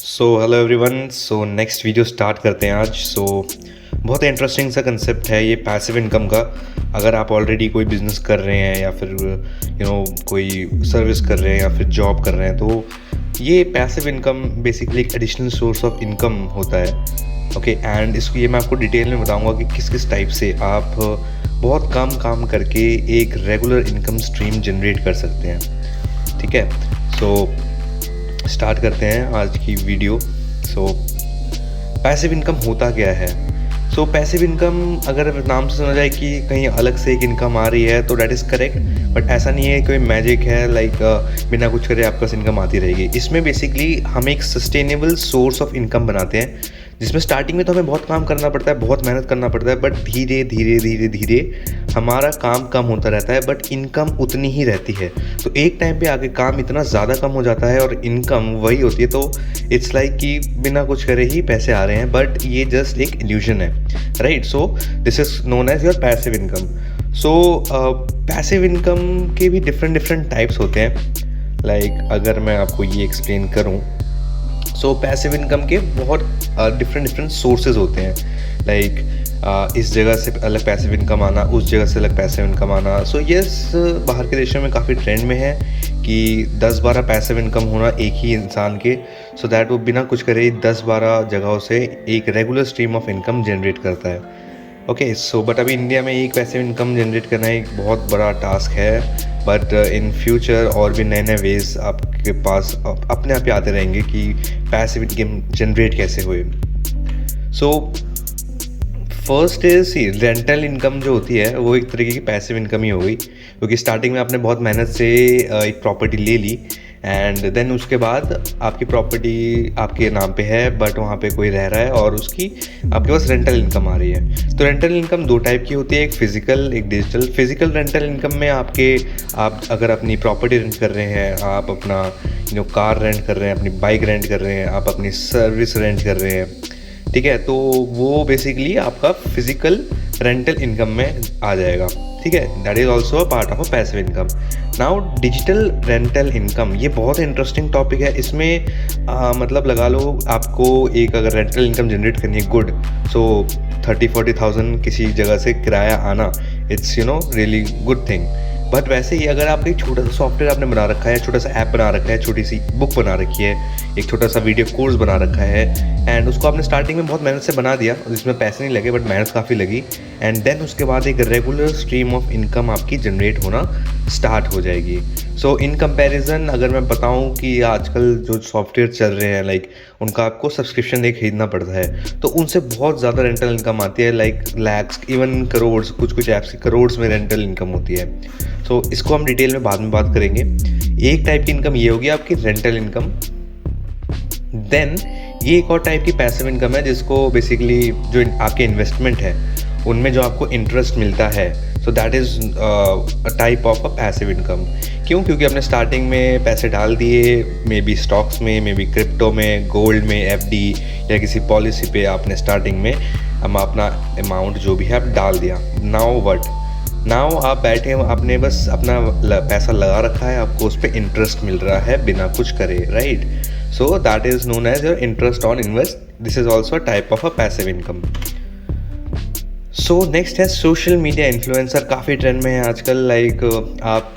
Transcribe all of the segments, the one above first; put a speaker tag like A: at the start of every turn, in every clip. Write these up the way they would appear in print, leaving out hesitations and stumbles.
A: Hello everyone. Next video start करते हैं आज। बहुत इंटरेस्टिंग सा कंसेप्ट है ये पैसिव इनकम का। अगर आप ऑलरेडी कोई बिजनेस कर रहे हैं या फिर कोई सर्विस कर रहे हैं या फिर जॉब कर रहे हैं, तो ये पैसिव इनकम बेसिकली एक एडिशनल सोर्स ऑफ इनकम होता है। ओके, एंड इसको ये मैं आपको डिटेल में बताऊंगा कि किस किस टाइप से आप बहुत कम काम करके एक रेगुलर इनकम स्ट्रीम जनरेट कर सकते हैं। ठीक है, स्टार्ट करते हैं आज की वीडियो। पैसिव इनकम होता क्या है? पैसिव इनकम अगर नाम से सुना जाए कि कहीं अलग से एक इनकम आ रही है तो डैट इज़ करेक्ट, बट ऐसा नहीं है कोई मैजिक है बिना कुछ करे आपके पास इनकम आती रहेगी। इसमें बेसिकली हम एक सस्टेनेबल सोर्स ऑफ इनकम बनाते हैं, जिसमें स्टार्टिंग में तो हमें बहुत काम करना पड़ता है, बहुत मेहनत करना पड़ता है, बट धीरे धीरे धीरे धीरे हमारा काम कम होता रहता है बट इनकम उतनी ही रहती है। तो एक टाइम पे आगे काम इतना ज़्यादा कम हो जाता है और इनकम वही होती है, तो इट्स लाइक कि बिना कुछ करे ही पैसे आ रहे हैं, बट ये जस्ट एक इल्यूजन है, right? This is known as your passive income. Passive income के भी डिफरेंट टाइप्स होते हैं। अगर मैं आपको ये एक्सप्लेन करूँ, पैसिव इनकम के बहुत डिफरेंट सोर्सेज होते हैं। इस जगह से अलग पैसिव इनकम आना, उस जगह से अलग पैसिव इनकम आना। बाहर के देशों में काफ़ी ट्रेंड में है कि 10-12 पैसिव इनकम होना एक ही इंसान के, सो दैट वो बिना कुछ करे 10-12 जगहों से एक regular stream of income generate करता है। ओके, बट अभी इंडिया में एक पैसिव इनकम जनरेट करना एक बहुत बड़ा टास्क है, बट इन फ्यूचर और भी नए नए वेज आपके पास अपने आप ही आते रहेंगे कि पैसिव इनकम जनरेट कैसे हुए। फर्स्ट इज रेंटल इनकम जो होती है वो एक तरीके की पैसिव इनकम ही हो गई, क्योंकि स्टार्टिंग में आपने बहुत मेहनत से एक प्रॉपर्टी ले ली एंड देन उसके बाद आपकी प्रॉपर्टी आपके नाम पे है, बट वहाँ पे कोई रह रहा है और उसकी आपके पास रेंटल इनकम आ रही है। तो रेंटल इनकम दो टाइप की होती है, एक फिजिकल, एक डिजिटल। फिजिकल रेंटल इनकम में आप अगर अपनी प्रॉपर्टी रेंट कर रहे हैं, आप अपना कार रेंट कर रहे हैं, अपनी बाइक रेंट कर रहे हैं, आप अपनी सर्विस रेंट कर रहे हैं, ठीक है, तो वो बेसिकली आपका फिजिकल रेंटल इनकम में आ जाएगा। ठीक है, that is also a part of a passive income. Now digital rental income, ये बहुत इंटरेस्टिंग टॉपिक है। इसमें मतलब लगा लो आपको एक अगर रेंटल इनकम जनरेट करनी है, गुड, 30-40,000 किसी जगह से किराया आना, it's really good thing. But वैसे ही अगर आप एक छोटा सा सॉफ्टवेयर आपने बना रखा है, छोटा सा ऐप बना रखा है, छोटी सी बुक बना रखी है, एक छोटा सा वीडियो कोर्स बना रखा है, एंड उसको आपने स्टार्टिंग में बहुत मेहनत से बना दिया, जिसमें पैसे नहीं लगे बट मेहनत काफ़ी लगी, एंड देन उसके बाद एक रेगुलर स्ट्रीम ऑफ इनकम आपकी जनरेट होना स्टार्ट हो जाएगी। इन कंपैरिजन अगर मैं बताऊं कि आजकल जो सॉफ्टवेयर चल रहे हैं उनका आपको सब्सक्रिप्शन नहीं खरीदना पड़ता है, तो उनसे बहुत ज़्यादा रेंटल इनकम आती है, लैक्स, इवन करोड़, कुछ ऐप्स की करोड़ में रेंटल इनकम होती है। इसको हम डिटेल में बाद में बात करेंगे। एक टाइप की इनकम ये होगी आपकी रेंटल इनकम। देन ये एक और टाइप की पैसिव इनकम है, जिसको बेसिकली जो आपके इन्वेस्टमेंट है उनमें जो आपको इंटरेस्ट मिलता है, so that is a type of a passive income. क्यों? क्योंकि आपने स्टार्टिंग में पैसे डाल दिए, मे बी स्टॉक्स में, मे बी क्रिप्टो में, गोल्ड में, एफडी या किसी पॉलिसी पे आपने स्टार्टिंग में हम अपना अमाउंट जो भी है आप डाल दिया। नाउ आप बैठे, आपने बस अपना पैसा लगा रखा है, आपको उस पर इंटरेस्ट मिल रहा है बिना कुछ करे, right? That is known as your interest on invest. This is also type of a passive income. Next है सोशल मीडिया इन्फ्लुएंसर। काफ़ी ट्रेंड में है आजकल। आप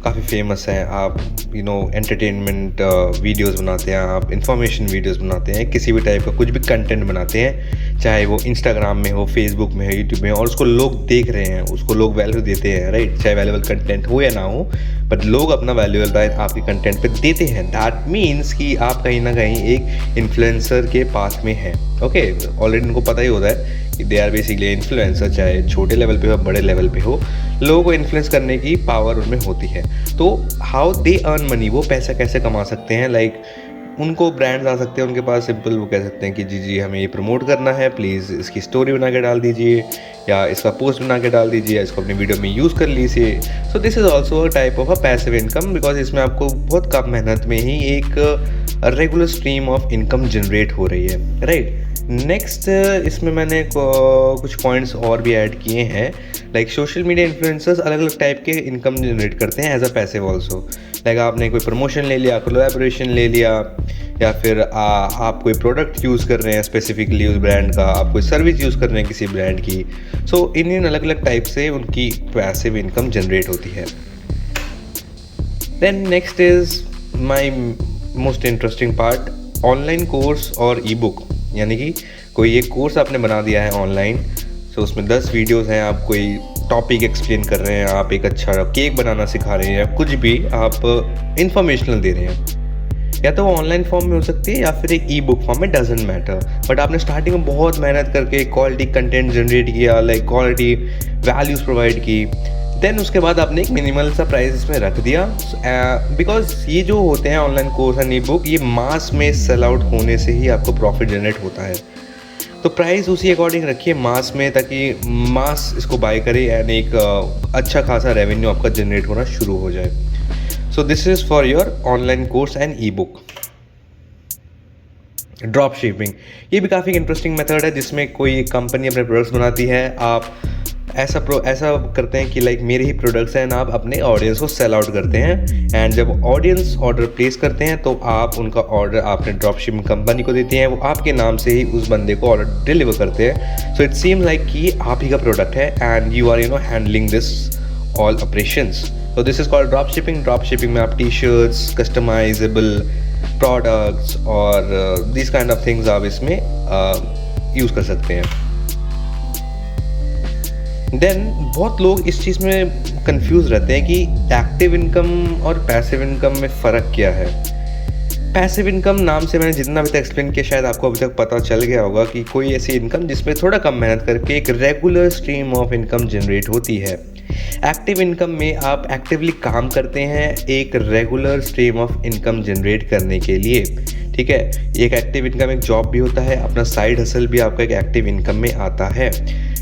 A: काफ़ी फेमस हैं, आप एंटरटेनमेंट वीडियोस बनाते हैं, आप इंफॉर्मेशन वीडियोस बनाते हैं, किसी भी टाइप का कुछ भी कंटेंट बनाते हैं, चाहे वो इंस्टाग्राम में हो, फेसबुक में हो, यूट्यूब में हो, और उसको लोग देख रहे हैं, उसको लोग वैल्यू देते हैं, राइट? चाहे वैल्यूबल कंटेंट हो या ना हो, बट लोग अपना वैल्यूबल राइट आपके कंटेंट पे देते हैं। दैट मीन्स कि आप कहीं ना कहीं एक इन्फ्लुएंसर के पास में हैं। ओके, ऑलरेडी उनको पता ही होता है कि दे आर बेसिकली इन्फ्लुएंसर, चाहे छोटे लेवल पे हो, बड़े लेवल पे हो, लोगों को इन्फ्लुएंस करने की पावर उनमें होती है। तो हाउ दे अर्न मनी, वो पैसा कैसे कमा सकते हैं? उनको ब्रांड्स आ सकते हैं उनके पास, सिंपल वो कह सकते हैं कि जी हमें ये प्रमोट करना है, प्लीज़ इसकी स्टोरी बना के डाल दीजिए, या इसका पोस्ट बना के डाल दीजिए, या इसको अपनी वीडियो में यूज़ कर लीजिए। This is also a type of a passive income, because इसमें आपको बहुत कम मेहनत में ही एक regular stream of income generate हो रही है, राइट? नेक्स्ट इसमें मैंने कुछ पॉइंट्स और भी ऐड किए हैं। लाइक सोशल मीडिया इन्फ्लुएंसर्स अलग अलग टाइप के इनकम जनरेट करते हैं as a passive also. Like आपने कोई प्रमोशन ले लिया, कोलैबोरेशन ले लिया, या फिर आप कोई प्रोडक्ट यूज़ कर रहे हैं स्पेसिफिकली उस ब्रांड का, आप कोई सर्विस यूज़ कर रहे हैं किसी ब्रांड की। सो इन अलग अलग टाइप से उनकी पैसिव इनकम जनरेट होती है। Then next is my most interesting part, online course और ई बुक। यानी कि कोई एक कोर्स आपने बना दिया है ऑनलाइन, सो उसमें 10 वीडियोस हैं, आप कोई टॉपिक एक्सप्लेन कर रहे हैं, आप एक अच्छा केक बनाना सिखा रहे हैं, कुछ भी आप इंफॉर्मेशनल दे रहे हैं, या तो वो ऑनलाइन फॉर्म में हो सकती है या फिर एक ई बुक फॉर्म में, डजेंट मैटर। बट आपने स्टार्टिंग में बहुत मेहनत करके क्वालिटी कंटेंट जनरेट किया, लाइक क्वालिटी वैल्यूज़ प्रोवाइड की, देन उसके बाद आपने एक मिनिमल सा प्राइस इसमें रख दिया। बिकॉज ये जो होते हैं online course and E book, ये मास में सेल आउट होने से ही आपको प्रॉफिट जनरेट होता है। तो प्राइस उसी अकॉर्डिंग रखिए मास में, ताकि मास इसको बाय करे एंड एक अच्छा खासा रेवेन्यू आपका जनरेट होना शुरू हो जाए। सो this is for your online course and E book. Drop shipping, ये भी काफ़ी इंटरेस्टिंग मेथड है, जिसमें कोई कंपनी अपने प्रोडक्ट्स बनाती है, आप ऐसा करते हैं कि लाइक मेरे ही प्रोडक्ट्स हैं, आप अपने ऑडियंस को सेल आउट करते हैं, एंड जब ऑडियंस ऑर्डर प्लेस करते हैं तो आप उनका ऑर्डर आपने ड्रॉप शिपिंग कंपनी को देते हैं, वो आपके नाम से ही उस बंदे को ऑर्डर डिलीवर करते हैं। सो इट सीम लाइक कि आप ही का प्रोडक्ट है and you are handling this all operations. So this is called drop shipping. Drop shipping में आप टी शर्ट्स, कस्टमाइजेबल प्रोडक्ट्स और दिस काइंड ऑफ थिंग्स आप इसमें यूज़ कर सकते हैं। देन बहुत लोग इस चीज़ में कंफ्यूज रहते हैं कि एक्टिव इनकम और पैसिव इनकम में फ़र्क क्या है। पैसिव इनकम नाम से मैंने जितना अभी तक एक्सप्लेन किया, शायद आपको अभी तक पता चल गया होगा कि कोई ऐसी इनकम जिसमें थोड़ा कम मेहनत करके एक regular stream of income generate होती है। एक्टिव इनकम में आप एक्टिवली काम करते हैं एक regular stream of income generate करने के लिए। ठीक है, एक एक्टिव इनकम एक जॉब भी होता है, अपना साइड हसल भी आपका एक एक्टिव इनकम में आता है।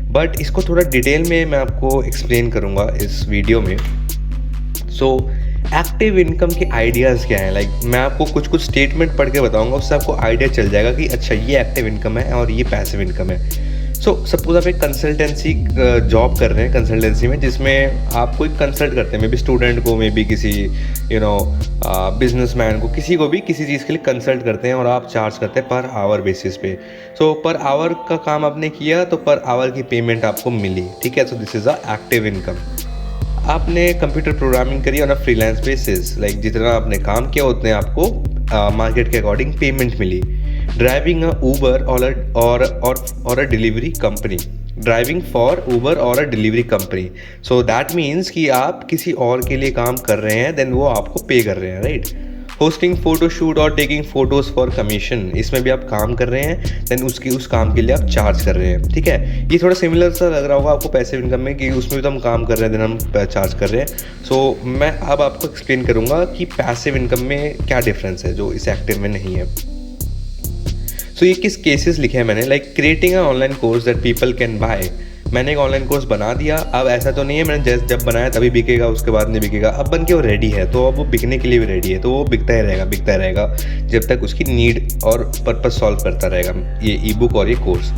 A: बट इसको थोड़ा डिटेल में मैं आपको एक्सप्लेन करूँगा इस वीडियो में। सो एक्टिव इनकम के आइडियाज़ क्या हैं, लाइक मैं आपको कुछ कुछ स्टेटमेंट पढ़ के बताऊँगा, उससे आपको आइडिया चल जाएगा कि अच्छा ये एक्टिव इनकम है और ये पैसिव इनकम है। सो सपोज आप एक कंसल्टेंसी जॉब कर रहे हैं, कंसल्टेंसी में, जिसमें आप कोई कंसल्ट करते हैं, मे बी स्टूडेंट को, मे बी किसी बिजनेसमैन को, किसी को भी किसी चीज़ के लिए कंसल्ट करते हैं और आप चार्ज करते हैं पर आवर बेसिस पे। सो पर आवर का काम आपने किया तो पर आवर की पेमेंट आपको मिली। ठीक है, so this is a active income. आपने कंप्यूटर प्रोग्रामिंग करी on a freelance basis, like जितना आपने काम किया उतने आपको मार्केट के अकॉर्डिंग पेमेंट मिली। ड्राइविंग अ ऊबर और a delivery company, driving for Uber और a delivery company. So that means कि आप किसी और के लिए काम कर रहे हैं, देन वो आपको पे कर रहे हैं, राइट। होस्टिंग फोटो शूट और टेकिंग फोटोज़ फॉर कमीशन, इसमें भी आप काम कर रहे हैं, देन उस काम के लिए आप चार्ज कर रहे हैं। ठीक है, ये थोड़ा सिमिलर सा लग रहा होगा आपको पैसिव इनकम में, कि उसमें भी तो हम काम कर रहे हैं, देन हम चार्ज कर रहे हैं। सो मैं अब आपको एक्सप्लेन करूँगा कि पैसिव इनकम में क्या डिफरेंस है जो इस एक्टिव में नहीं है। सो ये किस केसेस लिखे हैं मैंने, like creating a online course that people can buy. मैंने एक ऑनलाइन कोर्स बना दिया, अब ऐसा तो नहीं है मैंने जब बनाया तभी बिकेगा, उसके बाद नहीं बिकेगा, अब बन के वो रेडी है, तो अब वो बिकने के लिए भी रेडी है, तो वो बिकता ही रहेगा जब तक उसकी नीड और पर्पस सॉल्व करता रहेगा ये ई बुक और ये course.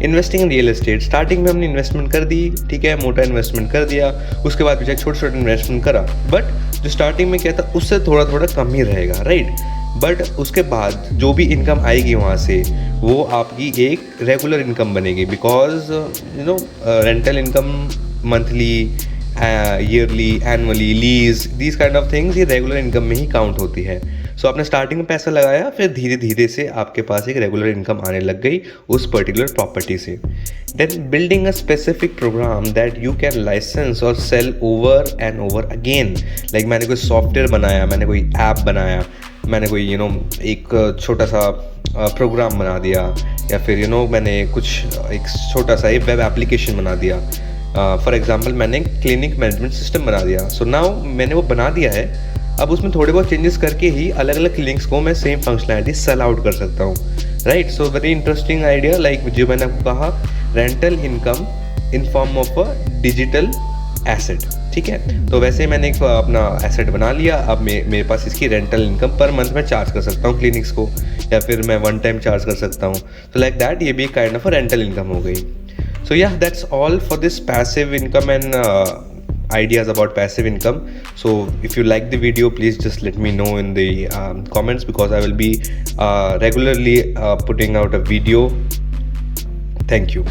A: Investing in real estate, starting में हमने इन्वेस्टमेंट कर दी, ठीक है, मोटा इन्वेस्टमेंट कर दिया, उसके बाद पीछे छोटा इन्वेस्टमेंट करा, बट जो स्टार्टिंग में क्या था उससे थोड़ा थोड़ा कम ही रहेगा, राइट। बट उसके बाद जो भी इनकम आएगी वहाँ से, वो आपकी एक रेगुलर इनकम बनेगी, because rental income monthly, yearly, annually, lease, these kind of things ये रेगुलर इनकम में ही काउंट होती है। सो आपने स्टार्टिंग में पैसा लगाया, फिर धीरे धीरे से आपके पास एक रेगुलर इनकम आने लग गई उस पर्टिकुलर प्रॉपर्टी से। Then building a specific program that you can license और sell over and over again. Like मैंने कोई सॉफ्टवेयर बनाया, मैंने कोई ऐप बनाया, मैंने कोई एक छोटा सा प्रोग्राम बना दिया, या फिर मैंने एक छोटा सा एक वेब एप्लीकेशन बना दिया। फॉर एग्जांपल मैंने क्लिनिक मैनेजमेंट सिस्टम बना दिया। सो नाउ मैंने वो बना दिया है, अब उसमें थोड़े बहुत चेंजेस करके ही अलग अलग क्लिनिक्स को मैं सेम फंक्शनैलिटी सेल आउट कर सकता हूँ, right. So very interesting idea, like जो मैंने आपको कहा, rental income in form of a digital asset. ठीक है, तो वैसे मैंने एक अपना एसेट बना लिया, अब मेरे पास इसकी रेंटल इनकम पर मंथ में चार्ज कर सकता हूँ क्लिनिक्स को, या फिर मैं वन टाइम चार्ज कर सकता हूँ, तो लाइक दैट ये भी kind of a rental income हो गई. So yeah, that's all for this passive income and ideas about passive income. So if you like the video, please just let me know in the comments, because I will be regularly putting out a video. Thank you.